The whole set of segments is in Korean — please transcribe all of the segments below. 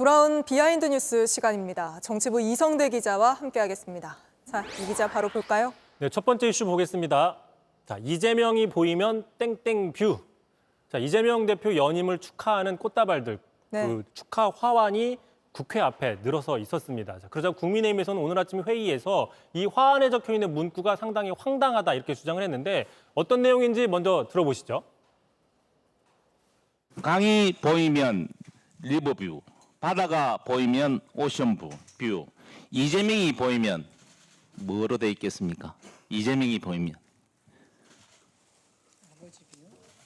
돌아온 비하인드 뉴스 시간입니다. 정치부 이성대 기자와 함께하겠습니다. 자, 이 기자 바로 볼까요? 네, 첫 번째 이슈 보겠습니다. 자, 이재명이 보이면 땡땡뷰. 자, 이재명 대표 연임을 축하하는 꽃다발들, 네. 그 축하 화환이 국회 앞에 늘어서 있었습니다. 자, 그러자 국민의힘에서는 오늘 아침 회의에서 이 화환에 적혀 있는 문구가 상당히 황당하다 이렇게 주장을 했는데 어떤 내용인지 먼저 들어보시죠. 강이 보이면 리버뷰, 바다가 보이면 오션뷰, 뷰. 이재명이 보이면 뭐로 돼 있겠습니까? 이재명이 보이면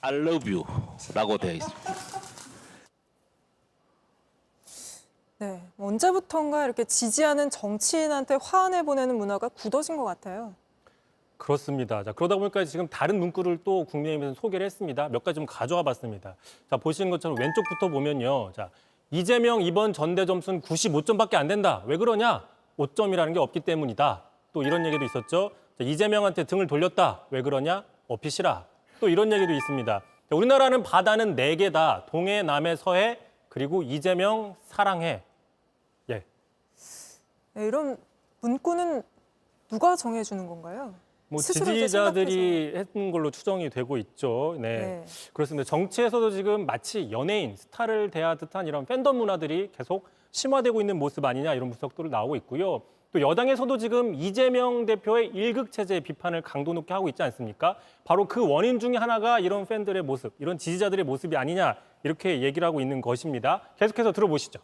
I love you라고 되어 있습니다. 네, 언제부턴가 이렇게 지지하는 정치인한테 화환을 보내는 문화가 굳어진 것 같아요. 그렇습니다. 자, 그러다 보니까 지금 다른 문구를 또 국민의힘에서 소개를 했습니다. 몇 가지 좀 가져와 봤습니다. 자, 보시는 것처럼 왼쪽부터 보면요. 자, 이재명 이번 전대 점수는 95점밖에 안 된다. 왜 그러냐? 5점이라는 게 없기 때문이다. 또 이런 얘기도 있었죠. 자, 이재명한테 등을 돌렸다. 왜 그러냐? 어핏이라. 또 이런 얘기도 있습니다. 자, 우리나라는 바다는 4개다. 동해, 남해, 서해, 그리고 이재명 사랑해. 예. 네, 이런 문구는 누가 정해주는 건가요? 뭐 스스로 이제 지지자들이 했던 걸로 추정이 되고 있죠. 네. 네. 그렇습니다. 정치에서도 지금 마치 연예인, 스타를 대하듯한 이런 팬덤 문화들이 계속 심화되고 있는 모습 아니냐 이런 분석들이 나오고 있고요. 또 여당에서도 지금 이재명 대표의 일극체제 비판을 강도 높게 하고 있지 않습니까? 바로 그 원인 중에 하나가 이런 팬들의 모습, 이런 지지자들의 모습이 아니냐 이렇게 얘기를 하고 있는 것입니다. 계속해서 들어보시죠.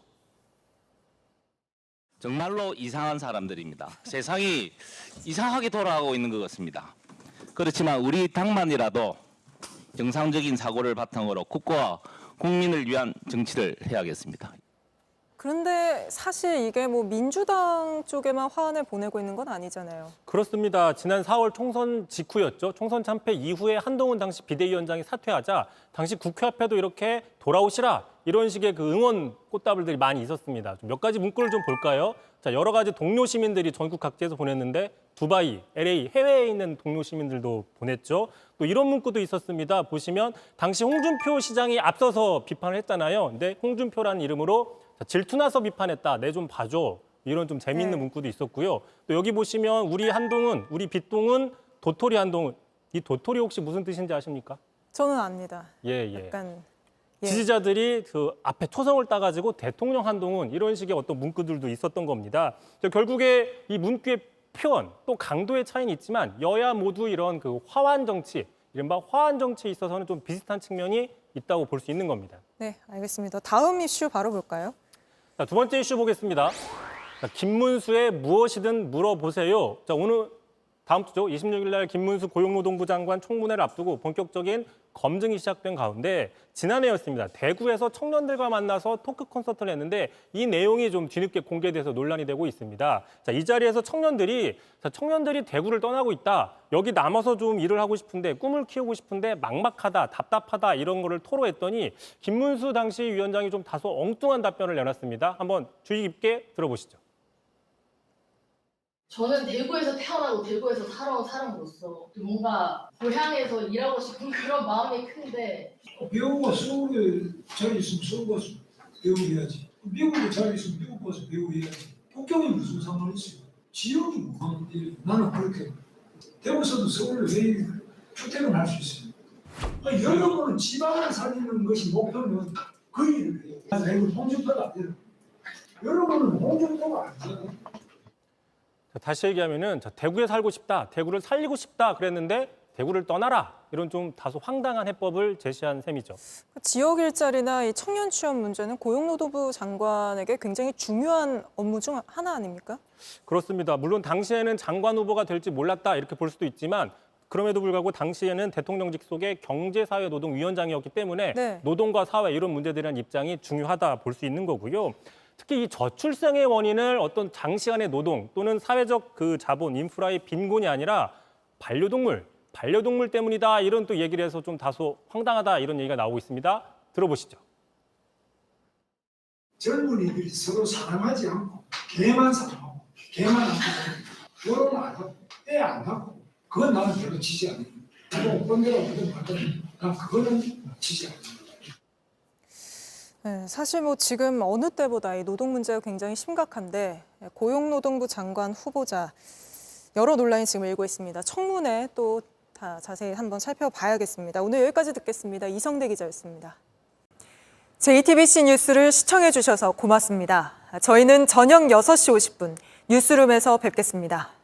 정말로 이상한 사람들입니다. 세상이 이상하게 돌아가고 있는 것 같습니다. 그렇지만 우리 당만이라도 정상적인 사고를 바탕으로 국가와 국민을 위한 정치를 해야겠습니다. 그런데 사실 이게 뭐 민주당 쪽에만 화환을 보내고 있는 건 아니잖아요. 그렇습니다. 지난 4월 총선 직후였죠. 총선 참패 이후에 한동훈 당시 비대위원장이 사퇴하자 당시 국회 앞에도 이렇게 돌아오시라 이런 식의 그 응원 꽃다발들이 많이 있었습니다. 좀 몇 가지 문구를 좀 볼까요? 자, 여러 가지 동료 시민들이 전국 각지에서 보냈는데 두바이, LA, 해외에 있는 동료 시민들도 보냈죠. 또 이런 문구도 있었습니다. 보시면 당시 홍준표 시장이 앞서서 비판을 했잖아요. 근데 홍준표라는 이름으로 질투나서 비판했다. 내 좀 봐줘. 이런 좀 재미있는 네. 문구도 있었고요. 또 여기 보시면 우리 한동훈, 우리 빗동훈, 도토리 한동훈. 이 도토리 혹시 무슨 뜻인지 아십니까? 저는 압니다. 예, 예. 약간 예. 지지자들이 그 앞에 초성을 따가지고 대통령 한동훈 이런 식의 어떤 문구들도 있었던 겁니다. 결국에 이 문구의 표현 또 강도의 차이는 있지만 여야 모두 이런 그 화환 정치, 이른바 화환 정치에 있어서는 좀 비슷한 측면이 있다고 볼 수 있는 겁니다. 네, 알겠습니다. 다음 이슈 바로 볼까요? 자, 두 번째 이슈 보겠습니다. 자, 김문수의 무엇이든 물어보세요. 자, 오늘 다음 주죠. 26일 날 김문수 고용노동부 장관 청문회를 앞두고 본격적인 검증이 시작된 가운데 지난해였습니다. 대구에서 청년들과 만나서 토크 콘서트를 했는데 이 내용이 좀 뒤늦게 공개돼서 논란이 되고 있습니다. 자, 이 자리에서 청년들이 대구를 떠나고 있다. 여기 남아서 좀 일을 하고 싶은데 꿈을 키우고 싶은데 막막하다, 답답하다 이런 거를 토로했더니 김문수 당시 위원장이 좀 다소 엉뚱한 답변을 내놨습니다. 한번 주의 깊게 들어보시죠. 저는 대구에서 태어나고 대구에서 살아온 사람으로서 뭔가 고향에서 일하고 싶은 그런 마음이 큰데 미국과 서울에 잘 있으면 서울 가서 배우해야지. 미국에 잘 있으면 미국 가서 배우해야지. 국경이 무슨 상관이 있어요? 지역이 뭐가 문제예요? 나는 그렇게 대구에서도 서울에 왜 출퇴근할 수 있어요? 아니, 여러분은 지방을 살리는 것이 목표면 그 일을 해요. 내가 홍준표가 안 돼요. 여러분은 홍준표가 안 돼요. 다시 얘기하면은 대구에 살고 싶다, 대구를 살리고 싶다 그랬는데 대구를 떠나라 이런 좀 다소 황당한 해법을 제시한 셈이죠. 지역 일자리나 이 청년 취업 문제는 고용노동부 장관에게 굉장히 중요한 업무 중 하나 아닙니까? 그렇습니다. 물론 당시에는 장관 후보가 될지 몰랐다 이렇게 볼 수도 있지만 그럼에도 불구하고 당시에는 대통령직 속의 경제사회노동위원장이었기 때문에 네. 노동과 사회 이런 문제들에 대한 입장이 중요하다 볼 수 있는 거고요. 특히 이 저출생의 원인을 어떤 장시간의 노동 또는 사회적 그 자본, 인프라의 빈곤이 아니라 반려동물 때문이다 이런 또 얘기를 해서 좀 다소 황당하다 이런 얘기가 나오고 있습니다. 들어보시죠. 젊은이들이 서로 사랑하지 않고 개만 사랑하고 개만 안 하고 결혼 안 하고 애 안 낳고 그건 나는 별로 지지 않아요. 나도 꼰대라고 그러든 말든 난 그거는 지지 않아요. 네, 사실 뭐 지금 어느 때보다 이 노동 문제가 굉장히 심각한데 고용노동부 장관 후보자 여러 논란이 지금 일고 있습니다. 청문회 또 다 자세히 한번 살펴봐야겠습니다. 오늘 여기까지 듣겠습니다. 이성대 기자였습니다. JTBC 뉴스를 시청해 주셔서 고맙습니다. 저희는 저녁 6시 50분 뉴스룸에서 뵙겠습니다.